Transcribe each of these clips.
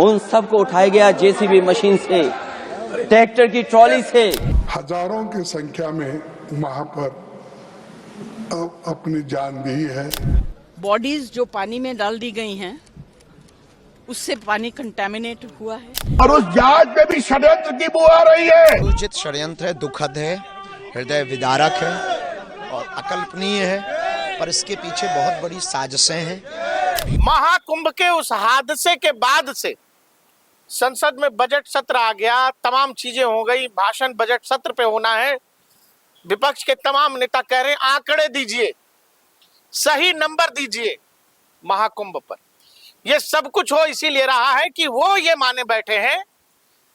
उन सबको उठाया गया जेसीबी मशीन से, ट्रैक्टर की ट्रॉली से। हजारों की संख्या में वहां पर अपनी जान दी है। बॉडीज जो पानी में डाल दी गई हैं, उससे पानी कंटेमिनेट हुआ है और उस जहाज पे भी षड्यंत्र की बू आ रही है। सूचित षड्यंत्र है, दुखद है, हृदय विदारक है और अकल्पनीय है, पर इसके पीछे बहुत बड़ी साजिशें हैं। महाकुंभ के उस हादसे के बाद से संसद में बजट सत्र आ गया, तमाम चीजें हो गई, भाषण बजट सत्र पे होना है। विपक्ष के तमाम नेता कह रहे हैं आंकड़े दीजिए, सही नंबर दीजिए महाकुंभ पर। ये सब कुछ हो इसीलिए रहा है कि वो ये माने बैठे हैं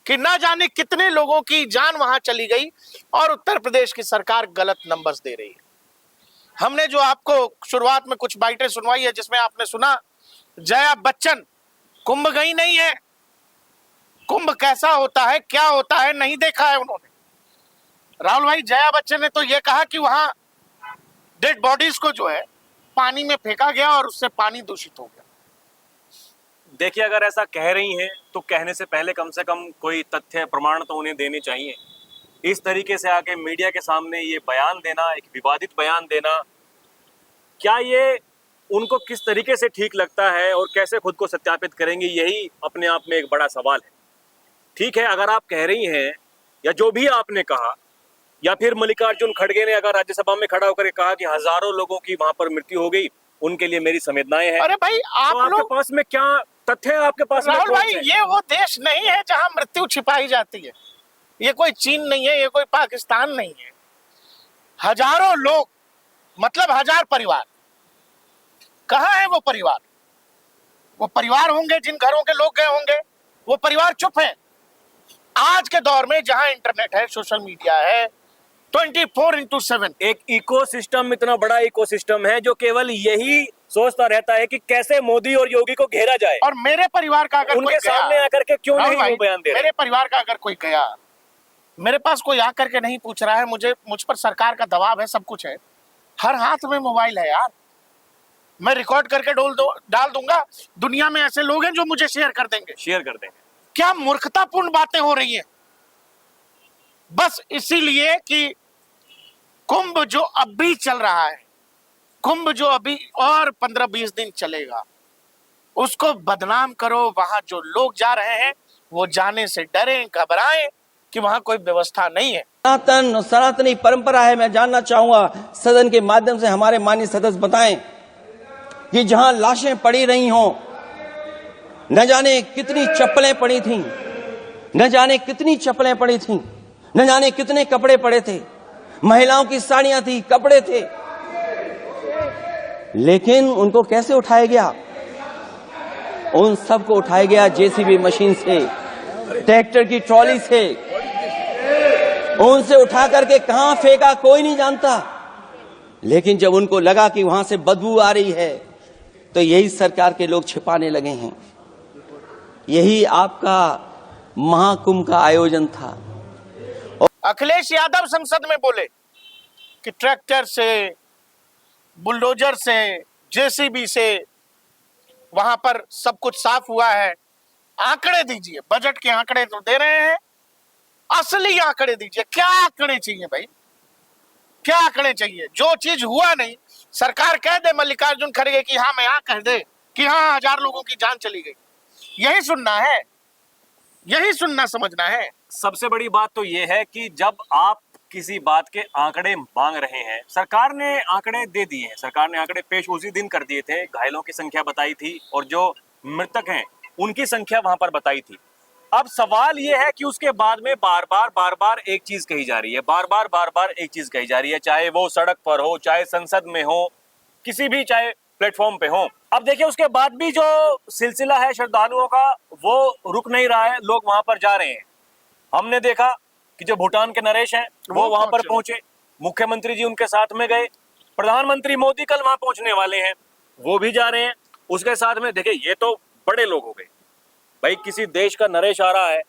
कि ना जाने कितने लोगों की जान वहां चली गई और उत्तर प्रदेश की सरकार गलत नंबर्स दे रही है। हमने जो आपको शुरुआत में कुछ बाइटें सुनवाई है, जिसमें आपने सुना जया बच्चन कुंभ गई नहीं है, कुंभ कैसा होता है, क्या होता है, नहीं देखा है उन्होंने। राहुल भाई, जया बच्चन ने तो ये कहा कि वहां डेड बॉडीज को जो है पानी में फेंका गया और उससे पानी दूषित हो गया। देखिए, अगर ऐसा कह रही हैं तो कहने से पहले कम से कम कोई तथ्य प्रमाण तो उन्हें देने चाहिए। इस तरीके से आके मीडिया के सामने ये बयान देना, एक विवादित बयान देना, क्या ये उनको किस तरीके से ठीक लगता है और कैसे खुद को सत्यापित करेंगे, यही अपने आप में एक बड़ा सवाल है। ठीक है, अगर आप कह रही हैं या जो भी आपने कहा, या फिर मल्लिकार्जुन खड़गे ने अगर राज्यसभा में खड़ा होकर कहा कि हजारों लोगों की वहां पर मृत्यु हो गई, उनके लिए मेरी संवेदनाएं हैं। अरे भाई, आप तो लोग आपके पास में क्या तथ्य है? आपके पास राहुल भाई, ये वो देश नहीं है जहां मृत्यु छिपाई जाती है। ये कोई चीन नहीं है, ये कोई पाकिस्तान नहीं है। हजारों लोग, मतलब 1000 परिवार। कहां है वो परिवार? वो परिवार होंगे जिन घरों के लोग गए होंगे, वो परिवार चुप हैं। आज के दौर में जहां इंटरनेट है, सोशल मीडिया है, 24/7 एक इकोसिस्टम, इतना बड़ा इकोसिस्टम है जो केवल यही सोचता रहता है कि कैसे मोदी और योगी को घेरा जाए। और मेरे परिवार का अगर उनके सामने आकर के क्यों नहीं वो बयान दे रहे? मेरे परिवार का अगर कोई गया, मेरे पास कोई आकर के नहीं पूछ रहा है, मुझ पर सरकार का दबाव है, सब कुछ है, हर हाथ में मोबाइल है यार, मैं रिकॉर्ड करके डाल दूंगा। दुनिया में ऐसे लोग हैं जो मुझे शेयर कर देंगे। क्या मूर्खतापूर्ण बातें हो रही हैं, बस इसीलिए कि कुंभ जो अभी चल रहा है, कुंभ जो अभी और 15-20 दिन चलेगा, उसको बदनाम करो। वहां जो लोग जा रहे हैं वो जाने से डरें, घबराएं कि वहां कोई व्यवस्था नहीं है। सनातनी परंपरा है। मैं जानना चाहूंगा सदन के माध्यम से हमारे माननीय सदस्य बताएं कि जहां लाशें पड़ी रही हों, न जाने कितनी चप्पलें पड़ी थीं, न जाने कितनी चप्पलें पड़ी थीं, न जाने कितने कपड़े पड़े थे, महिलाओं की साड़ियां थी, कपड़े थे, लेकिन उनको कैसे उठाया गया? उन सबको उठाया गया जेसीबी मशीन से, ट्रैक्टर की ट्रॉली से। उनसे उठा करके कहां फेंका कोई नहीं जानता, लेकिन जब उनको लगा कि वहां से बदबू आ रही है, तो यही सरकार के लोग छिपाने लगे हैं। यही आपका महाकुंभ का आयोजन था। अखिलेश यादव संसद में बोले कि ट्रैक्टर से, बुलडोजर से, जेसीबी से वहां पर सब कुछ साफ हुआ है। आंकड़े दीजिए, बजट के आंकड़े तो दे रहे हैं, असली आंकड़े दीजिए। क्या आंकड़े चाहिए भाई, क्या आंकड़े चाहिए? जो चीज हुआ नहीं, सरकार कह दे मल्लिकार्जुन खड़गे कि हाँ, मैं कह दे कि हाँ 1000 लोगों की जान चली गई। यही सुनना है, यही सुनना, समझना है। सबसे बड़ी बात तो ये है कि जब आप किसी बात के आंकड़े मांग रहे हैं, सरकार ने आंकड़े दे दिए हैं, सरकार ने आंकड़े पेश उसी दिन कर दिए थे, घायलों की संख्या बताई थी और जो मृतक हैं उनकी संख्या वहां पर बताई थी। अब सवाल ये है कि उसके बाद में बार बार एक चीज कही जा रही है, बार बार एक चीज कही जा रही है, चाहे वो सड़क पर हो, चाहे संसद में हो, किसी भी चाहे प्लेटफॉर्म पे हो। अब देखिए, उसके बाद भी जो सिलसिला है श्रद्धालुओं का, वो रुक नहीं रहा है, लोग वहां पर जा रहे हैं। हमने देखा कि जो भूटान के नरेश हैं वो वहां पर पहुंचे, मुख्यमंत्री जी उनके साथ में गए, प्रधानमंत्री मोदी कल वहां पहुंचने वाले हैं, वो भी जा रहे हैं। उसके साथ में देखिए, ये तो बड़े लोग हो गए भाई, किसी देश का नरेश आ रहा है,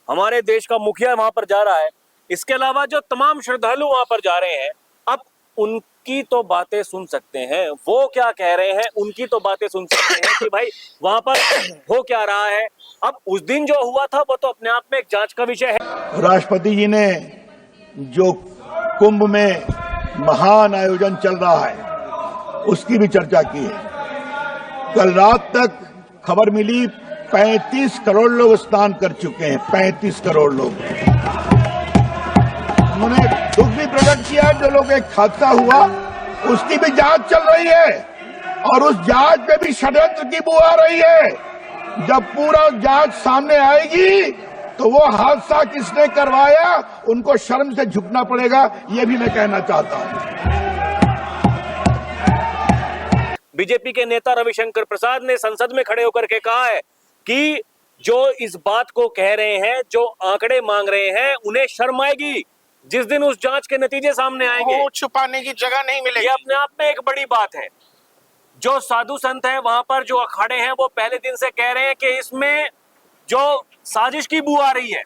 हमारे देश का मुखिया वहां पर जा रहा है, इसके अलावा जो तमाम श्रद्धालु वहां पर जा रहे हैं, अब उनकी तो बातें सुन सकते हैं, वो क्या कह रहे हैं उनकी तो बातें सुन सकते हैं कि भाई वहां पर हो क्या रहा है। अब उस दिन जो हुआ था वो तो अपने आप में एक जांच का विषय है। राष्ट्रपति जी ने जो कुंभ में महान आयोजन चल रहा है उसकी भी चर्चा की है। कल रात तक खबर मिली 35 करोड़ लोग स्नान कर चुके हैं, 35 करोड़ लोग। उन्होंने दुख भी प्रकट किया, जो लोग एक हादसा हुआ उसकी भी जांच चल रही है और उस जांच में भी षड्यंत्र की बू आ रही है। जब पूरा जांच सामने आएगी तो वो हादसा किसने करवाया उनको शर्म से झुकना पड़ेगा, ये भी मैं कहना चाहता हूं। बीजेपी के नेता रविशंकर प्रसाद ने संसद में खड़े होकर के कहा है कि जो इस बात को कह रहे हैं, जो आंकड़े मांग रहे हैं, उन्हें शर्म आएगी जिस दिन उस जांच के नतीजे सामने आएंगे। वो छुपाने की जगह नहीं मिलेगी। ये अपने आप में एक बड़ी बात है। जो साधु संत हैं वहां पर, जो अखाड़े हैं, वो पहले दिन से कह रहे हैं कि इसमें जो साजिश की बू आ रही है।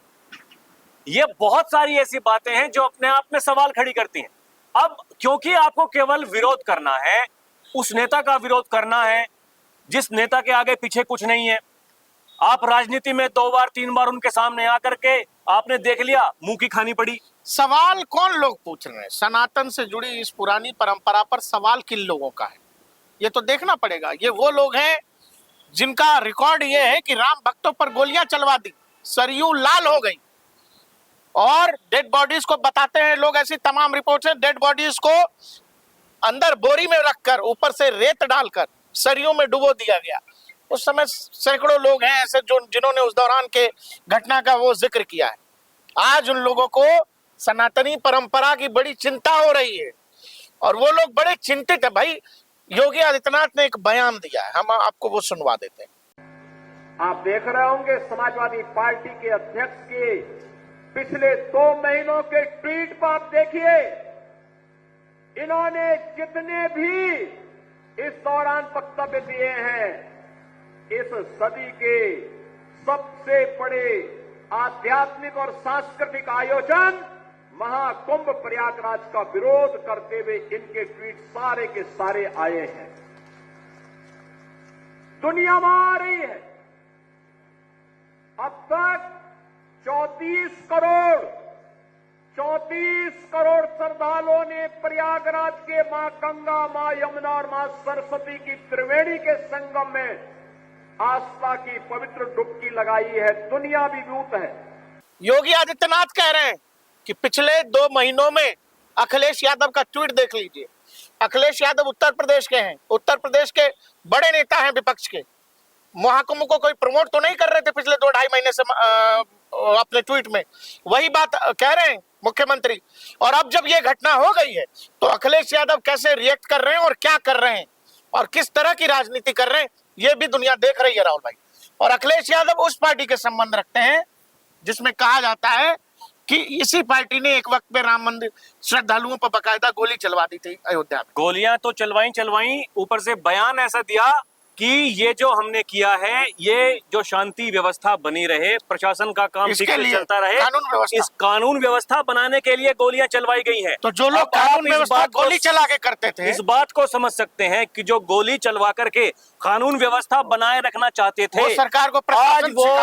ये बहुत सारी ऐसी बातें हैं जो अपने आप में सवाल खड़ी करती हैं। अब क्योंकि आपको केवल विरोध करना है, उस नेता का विरोध करना है जिस नेता के आगे पीछे कुछ नहीं है। आप राजनीति में 2 बार 3 बार उनके सामने आकर के आपने देख लिया, मुंह की खानी पड़ी। सवाल कौन लोग पूछ रहे हैं? सनातन से जुड़ी इस पुरानी परंपरा पर सवाल किन लोगों का है, ये तो देखना पड़ेगा। ये वो लोग हैं जिनका रिकॉर्ड ये है कि राम भक्तों पर गोलियां चलवा दी, सरयू लाल हो गई, और डेड बॉडीज को बताते हैं लोग, ऐसी तमाम रिपोर्ट्स हैं, डेड बॉडीज को अंदर बोरी में रखकर ऊपर से रेत डालकर सरयू में डुबो दिया गया। उस समय सैकड़ों लोग हैं ऐसे जो जिन्होंने उस दौरान के घटना का वो जिक्र किया है। आज उन लोगों को सनातनी परंपरा की बड़ी चिंता हो रही है और वो लोग बड़े चिंतित है। भाई योगी आदित्यनाथ ने एक बयान दिया है, हम आपको वो सुनवा देते हैं। आप देख रहे होंगे समाजवादी पार्टी के अध्यक्ष के पिछले 2 महीनों के ट्वीट पर आप देखिए, इन्होंने जितने भी इस दौरान वक्तव्य दिए हैं, इस सदी के सबसे बड़े आध्यात्मिक और सांस्कृतिक आयोजन महाकुंभ प्रयागराज का विरोध करते हुए इनके ट्वीट सारे के सारे आए हैं। दुनिया में आ रही है। अब तक 34 करोड़ श्रद्धालुओं ने प्रयागराज के मां गंगा, मां यमुना और मां सरस्वती की त्रिवेणी के संगम में आस्था की पवित्र डुबकी लगाई है। दुनिया विभूत है। योगी आदित्यनाथ कह रहे हैं कि पिछले 2 महीनों में, अखिलेश यादव का ट्वीट देख लीजिए। अखिलेश यादव उत्तर प्रदेश के हैं, उत्तर प्रदेश के बड़े नेता हैं विपक्ष के। महाकुंभ को कोई प्रमोट तो नहीं कर रहे थे पिछले 2-2.5 महीने से अपने ट्वीट में, वही बात कह रहे हैं मुख्यमंत्री। और अब जब ये घटना हो गई है तो अखिलेश यादव कैसे रिएक्ट कर रहे हैं और क्या कर रहे हैं और किस तरह की राजनीति कर रहे हैं, ये भी दुनिया देख रही है राहुल भाई। और अखिलेश यादव उस पार्टी के संबंध रखते हैं जिसमें कहा जाता है कि इसी पार्टी ने एक वक्त में राम मंदिर श्रद्धालुओं पर बकायदा गोली चलवा दी थी अयोध्या में। गोलियां तो चलवाई, ऊपर से बयान ऐसा दिया कि ये जो हमने किया है, ये जो शांति व्यवस्था बनी रहे, प्रशासन का काम ठीक से चलता रहे, इस कानून व्यवस्था बनाने के लिए गोलियां चलवाई गई हैं। तो जो लोग कानून व्यवस्था गोली चला के करते थे, इस बात को समझ सकते हैं कि जो गोली चलवा करके कानून व्यवस्था बनाए रखना चाहते थे, सरकार को आज वो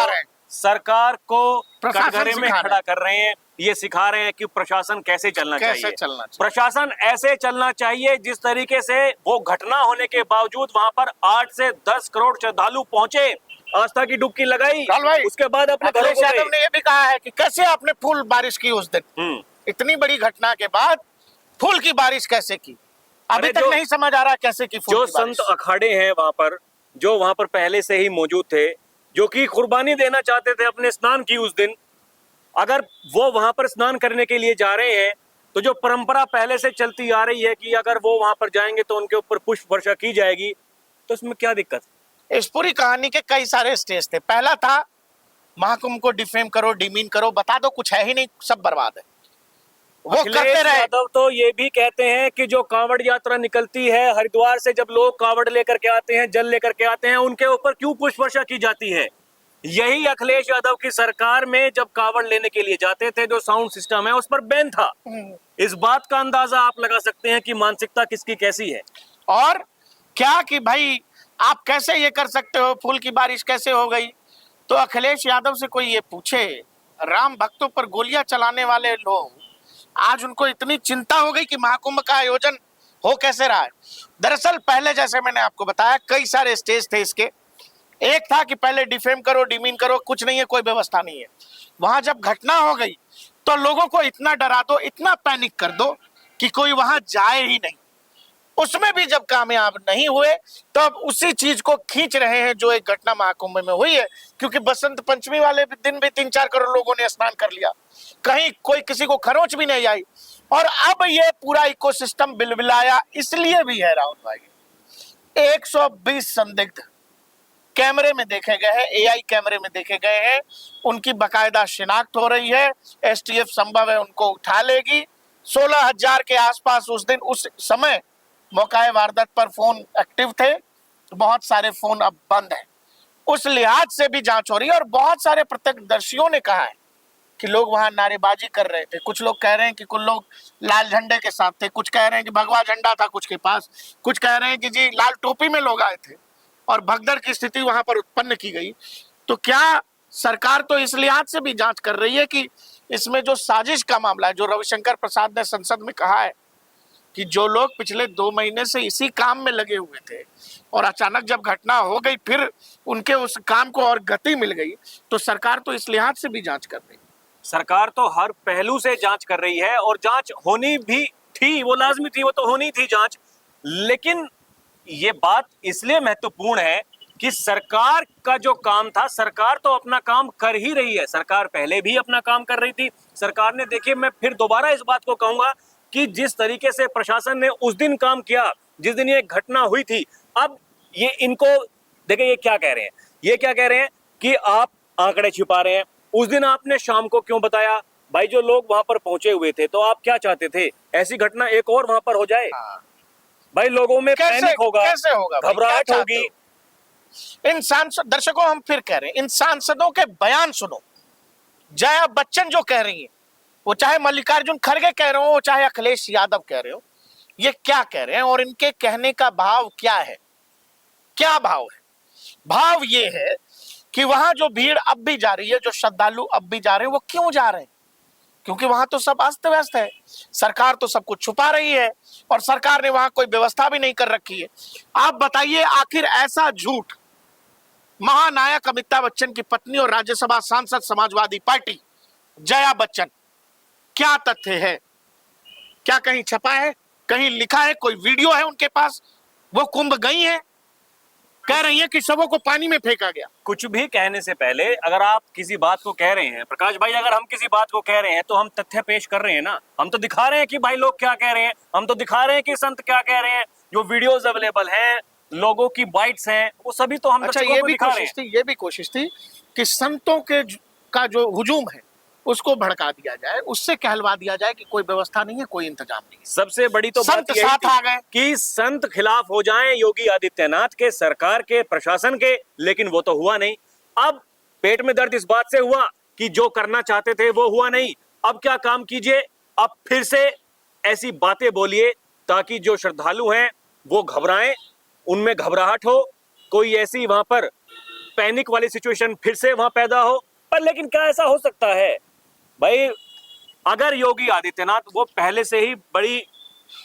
सरकार को कटघरे में खड़ा कर रहे हैं। ये सिखा रहे हैं कि प्रशासन कैसे चलना चाहिए। प्रशासन ऐसे चलना चाहिए जिस तरीके से वो घटना होने के बावजूद वहां पर 8 से 10 करोड़ श्रद्धालु पहुंचे, आस्था की डुबकी लगाई, उसके बाद अपने अखिलेश यादव ने ये भी कहा है कि कैसे आपने फूल बारिश की उस दिन, इतनी बड़ी घटना के बाद फूल की बारिश कैसे की, अभी तक नहीं समझ आ रहा कैसे की। जो संत अखाड़े हैं वहां पर, जो वहां पर पहले से ही मौजूद थे, जो कि कुर्बानी देना चाहते थे अपने स्नान की उस दिन, अगर वो वहां पर स्नान करने के लिए जा रहे हैं तो जो परंपरा पहले से चलती आ रही है कि अगर वो वहां पर जाएंगे तो उनके ऊपर पुष्प वर्षा की जाएगी, तो इसमें क्या दिक्कत? इस पूरी कहानी के कई सारे स्टेज थे। पहला था महाकुंभ को डिफेम करो, डिमीन करो, बता दो कुछ है ही नहीं, सब बर्बाद है, वो करते रहे। यादव तो ये भी कहते हैं कि जो कांवड़ यात्रा निकलती है हरिद्वार से, जब लोग कांवड़ लेकर के आते हैं, जल लेकर के आते हैं, उनके ऊपर क्यों पुष्प वर्षा की जाती है? यही अखिलेश यादव की सरकार में जब कावड़ लेने के लिए जाते थे, जो साउंड सिस्टम है उस पर बैन था। इस बात का अंदाजा आप लगा सकते हैं कि मानसिकता किसकी कैसी है। और क्या कि भाई आप कैसे ये कर सकते हो, फूल की बारिश कैसे हो गई। तो अखिलेश यादव से कोई ये पूछे, राम भक्तों पर गोलियां चलाने वाले लोग आज उनको इतनी चिंता हो गई कि महाकुंभ का आयोजन हो कैसे रहा है। दरअसल पहले जैसे मैंने आपको बताया कई सारे स्टेज थे इसके। एक था कि पहले डिफेम करो, डिमीन करो, कुछ नहीं है, कोई व्यवस्था नहीं है। वहां जब घटना हो गई तो लोगों को इतना डरा दो, इतना पैनिक कर दो कि कोई वहां जाए ही नहीं। उसमें भी जब कामयाब नहीं हुए तब उसी चीज को खींच रहे हैं जो एक घटना महाकुंभ में हुई है, क्योंकि बसंत पंचमी वाले दिन भी 3-4 करोड़ लोगों ने स्नान कर लिया, कहीं कोई किसी को खरोंच भी नहीं आई। और अब ये पूरा इकोसिस्टम बिलबिलाया इसलिए भी है राहुल भाई। 120 संदिग्ध कैमरे में देखे गए हैं, एआई कैमरे में देखे गए हैं, उनकी बकायदा शिनाख्त हो रही है। एसटीएफ संभव है उनको उठा लेगी। 16,000 के आसपास उस दिन उस समय मौकाए वारदात पर फोन एक्टिव थे, बहुत सारे फोन अब बंद हैं। उस लिहाज से भी जांच हो रही है। और बहुत सारे प्रत्यक्षदर्शियों ने कहा है कि लोग वहां नारेबाजी कर रहे थे। कुछ लोग कह रहे हैं कि कुछ लोग लाल झंडे के साथ थे, कुछ कह रहे हैं कि भगवा झंडा था कुछ के पास, कुछ कह रहे हैं कि जी लाल टोपी में लोग आए थे और भगदड़ की स्थिति वहां पर उत्पन्न की गई। तो क्या सरकार तो इस लिहाज से भी जांच कर रही है कि इसमें जो साजिश का मामला है, जो रविशंकर प्रसाद ने संसद में कहा है कि जो लोग पिछले 2 महीने से इसी काम में लगे हुए थे और अचानक जब घटना हो गई फिर उनके उस काम को और गति मिल गई, तो सरकार तो इस लिहाज से भी जांच कर रही है। सरकार तो हर पहलू से जांच कर रही है और जांच होनी भी थी, वो लाजमी थी, वो तो होनी थी जांच। लेकिन ये बात इसलिए महत्वपूर्ण है कि सरकार का जो काम था, सरकार तो अपना काम कर ही रही है। सरकार पहले भी अपना काम कर रही थी। सरकार ने, देखिए मैं फिर दोबारा इस बात को कहूंगा कि जिस तरीके से प्रशासन ने उस दिन काम किया जिस दिन ये घटना हुई थी, अब ये इनको देखिए ये क्या कह रहे हैं, ये क्या कह रहे हैं कि आप आंकड़े छिपा रहे हैं। उस दिन आपने शाम को क्यों बताया? भाई जो लोग वहां पर पहुंचे हुए थे, तो आप क्या चाहते थे? ऐसी घटना एक और वहां पर हो जाए? भाई लोगों में पैनिक होगा, कैसे होगा, घबराहट होगी। इन सांसद, दर्शकों हम फिर कह रहे हैं, इन सांसदों के बयान सुनो। जया बच्चन जो कह रही है, वो चाहे मल्लिकार्जुन खड़गे कह रहे हो, वो चाहे अखिलेश यादव कह रहे हो, ये क्या कह रहे हैं और इनके कहने का भाव क्या है? क्या भाव है? भाव ये है कि वहां जो भीड़ अब भी जा रही है, जो श्रद्धालु अब भी जा रहे हैं, वो क्यों जा रहे हैं? क्योंकि वहां तो सब अस्त व्यस्त है, सरकार तो सब कुछ छुपा रही है और सरकार ने वहां कोई व्यवस्था भी नहीं कर रखी है। आप बताइए, आखिर ऐसा झूठ महानायक अमिताभ बच्चन की पत्नी और राज्यसभा सांसद समाजवादी पार्टी जया बच्चन, क्या तथ्य है? क्या कहीं छपा है, कहीं लिखा है, कोई वीडियो है उनके पास? वो कुंभ गई है, कह रही है कि सबों को पानी में फेंका गया। कुछ भी कहने से पहले अगर आप किसी बात को कह रहे हैं, प्रकाश भाई, अगर हम किसी बात को कह रहे हैं तो हम तथ्य पेश कर रहे हैं ना। हम तो दिखा रहे हैं कि भाई लोग क्या कह रहे हैं, हम तो दिखा रहे हैं कि संत क्या कह रहे हैं। जो वीडियोस अवेलेबल हैं, लोगों की बाइट्स हैं, वो सभी तो हम अच्छा, ये भी कोशिश थी कि संतों के का जो हुजूम है उसको भड़का दिया जाए, उससे कहलवा दिया जाए कि कोई व्यवस्था नहीं है, कोई इंतजाम नहीं है। सबसे बड़ी तो बात यही साथ आ गए कि संत खिलाफ हो जाएं योगी आदित्यनाथ के, सरकार के, प्रशासन के, लेकिन वो तो हुआ नहीं। अब पेट में दर्द इस बात से हुआ कि जो करना चाहते थे वो हुआ नहीं। अब क्या काम कीजिए, अब फिर से ऐसी बातें बोलिए ताकि जो श्रद्धालु हैं वो घबराएं, उनमें घबराहट हो, कोई ऐसी वहां पर पैनिक वाली सिचुएशन फिर से वहां पैदा हो। पर लेकिन क्या ऐसा हो सकता है भाई? अगर योगी आदित्यनाथ, वो पहले से ही बड़ी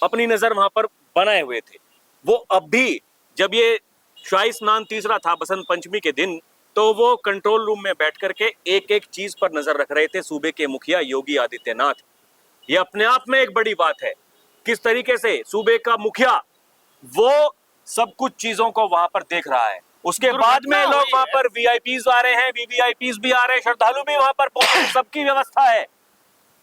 अपनी नजर वहां पर बनाए हुए थे, वो अब भी जब ये शाही स्नान तीसरा था बसंत पंचमी के दिन, तो वो कंट्रोल रूम में बैठ करके एक एक चीज पर नजर रख रहे थे सूबे के मुखिया योगी आदित्यनाथ। ये अपने आप में एक बड़ी बात है, किस तरीके से सूबे का मुखिया वो सब कुछ चीजों को वहां पर देख रहा है। उसके बाद में लोग वहां पर वीआईपीज आ रहे हैं, वीवीआईपीज भी आ रहे हैं, श्रद्धालु भी वहां पर पहुंचे, सबकी व्यवस्था है।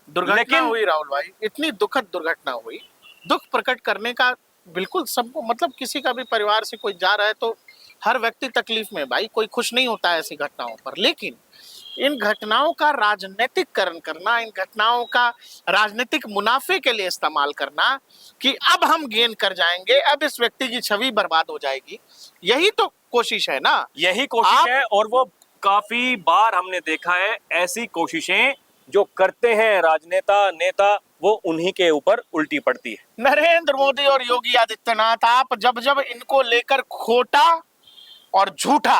दुर्घटना हुई राहुल भाई, इतनी दुखद दुर्घटना हुई, दुख प्रकट करने का बिल्कुल सबको, मतलब किसी का भी परिवार से कोई जा रहा है तो हर व्यक्ति तकलीफ में, भाई कोई खुश नहीं होता है ऐसी घटनाओं पर। लेकिन इन घटनाओं का राजनीतिकरण करना, इन घटनाओं का राजनीतिक मुनाफे के लिए इस्तेमाल करना कि अब हम गेन कर जाएंगे, अब इस व्यक्ति की छवि बर्बाद हो जाएगी, यही तो कोशिश है ना। यही कोशिश है और वो काफी बार हमने देखा है ऐसी कोशिशें जो करते हैं नेता वो उन्हीं के ऊपर उल्टी पड़ती है। नरेंद्र मोदी और योगी आदित्यनाथ, आप जब जब इनको लेकर खोटा और झूठा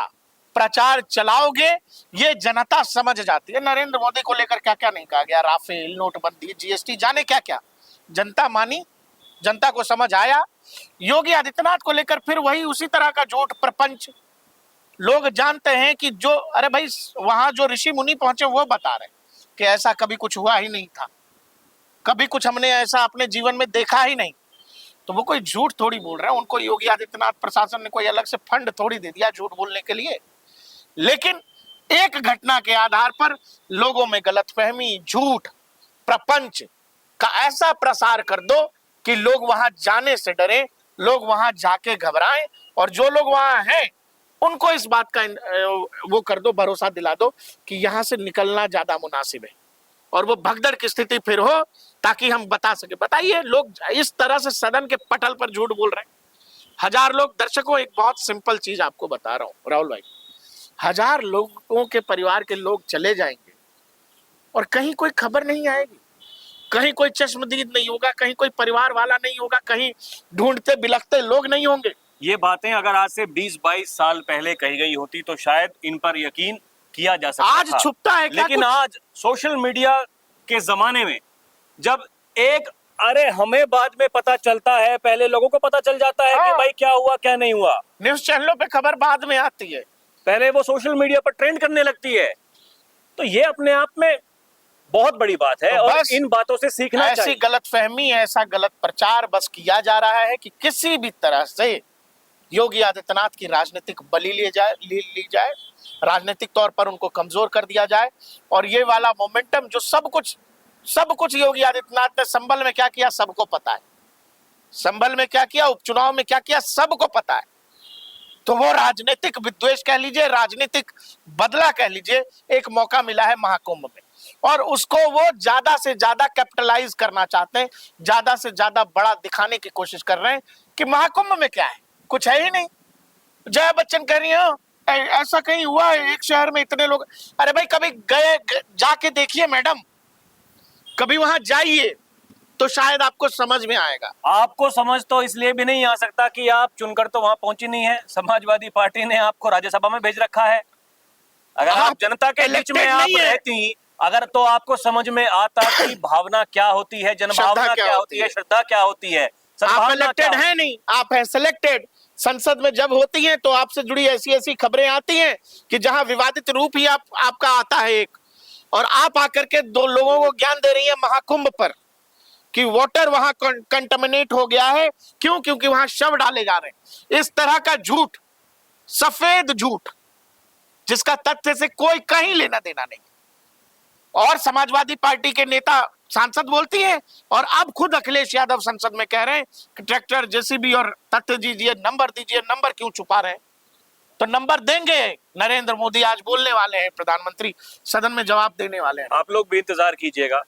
प्रचार चलाओगे, ये जनता समझ जाती है। नरेंद्र मोदी को लेकर क्या क्या नहीं कहा गया, राफेल, नोटबंदी, जीएसटी, जाने क्या क्या, जनता मानी, जनता को समझ आया। योगी आदित्यनाथ को लेकर फिर वही उसी तरह का झूठ प्रपंच। लोग जानते हैं कि जो, अरे भाई वहां जो ऋषि मुनि पहुंचे वो बता रहे कि ऐसा कभी कुछ हुआ ही नहीं था, कभी कुछ हमने ऐसा अपने जीवन में देखा ही नहीं। तो वो कोई झूठ थोड़ी बोल रहे हैं, उनको योगी आदित्यनाथ प्रशासन ने कोई अलग से फंड थोड़ी दे दिया झूठ बोलने के लिए। लेकिन एक घटना के आधार पर लोगों में गलतफहमी, झूठ, प्रपंच का ऐसा प्रसार कर दो कि लोग वहां जाने से डरे, लोग वहां जाके घबराएं, और जो लोग वहां हैं उनको इस बात का वो कर दो, भरोसा दिला दो कि यहां से निकलना ज्यादा मुनासिब है, और वो भगदड़ की स्थिति फिर हो, ताकि हम बता सके। बताइए, लोग इस तरह से सदन के पटल पर झूठ बोल रहे हैं। 1000 लोग, दर्शकों एक बहुत सिंपल चीज आपको बता रहा हूं राहुल भाई, 1000 लोगों के परिवार के लोग चले जाएंगे और कहीं कोई खबर नहीं आएगी, कहीं कोई चश्मदीद नहीं होगा, कहीं कोई परिवार वाला नहीं होगा, कहीं ढूंढते बिलखते लोग नहीं होंगे। ये बातें अगर आज से 20-22 साल पहले कही गई होती तो शायद इन पर यकीन किया जा सकता आज था। छुपता है क्या लेकिन कुछ? आज सोशल मीडिया के जमाने में जब एक अरे हमें बाद में पता चलता है, पहले लोगों को पता चल जाता है कि भाई क्या हुआ क्या नहीं हुआ, न्यूज चैनलों पे खबर बाद में आती है, पहले वो सोशल मीडिया पर ट्रेंड करने लगती है। तो ये अपने आप में बहुत बड़ी बात है, तो और बस इन बातों से सीखना ऐसी चाहिए। गलतफहमी, ऐसा गलत प्रचार बस किया जा रहा है कि किसी भी तरह से योगी आदित्यनाथ की राजनीतिक बलि ली जाए, राजनीतिक तौर पर उनको कमजोर कर दिया जाए। और ये वाला मोमेंटम जो सब कुछ योगी आदित्यनाथ ने संभल में क्या किया सबको पता है, संभल में क्या किया, उपचुनाव में क्या किया सबको पता है। तो वो राजनीतिक विद्वेष कह लीजिए, राजनीतिक बदला कह लीजिए, एक मौका मिला है महाकुंभ में, और उसको वो ज्यादा से ज्यादा कैपिटलाइज करना चाहते हैं, ज्यादा से ज्यादा बड़ा दिखाने की कोशिश कर रहे हैं कि महाकुंभ में क्या है, कुछ है ही नहीं। जया बच्चन कह रही है ऐसा कहीं हुआ है एक शहर में इतने लोग, अरे भाई कभी गए जाके देखिए मैडम, कभी वहां जाइए तो शायद आपको समझ में आएगा। आपको समझ तो इसलिए भी नहीं आ सकता कि आप चुनकर तो वहां पहुंची नहीं है, समाजवादी पार्टी ने आपको राज्यसभा में भेज रखा है। अगर आप जनता के बीच में आप रहती, अगर तो आपको समझ में आता कि भावना क्या होती है, जनभावना क्या होती है, श्रद्धा क्या होती है। आप इलेक्टेड है नहीं, आप है सिलेक्टेड। संसद में जब होती हैं तो आपसे जुड़ी ऐसी ऐसी खबरें आती हैं कि जहां विवादित रूप ही आपका आता है एक, और आप आकर के दो लोगों को ज्ञान दे रही है महाकुंभ पर कि वाटर वहां कंटामिनेट हो गया है। क्यों? क्योंकि वहां शव डाले जा रहे हैं। इस तरह का झूठ, सफेद झूठ, जिसका तथ्य से कोई कहीं लेना देना नहीं। और समाजवादी पार्टी के नेता, सांसद बोलती हैं, और अब खुद अखिलेश यादव संसद में कह रहे हैं कि ट्रैक्टर, जेसीबी और तथ्य दीजिए, नंबर दीजिए, नंबर क्यों छुपा रहे हैं? तो नंबर देंगे नरेंद्र मोदी, आज बोलने वाले हैं, प्रधानमंत्री सदन में जवाब देने वाले हैं। आप लोग भी इंतजार कीजिएगा।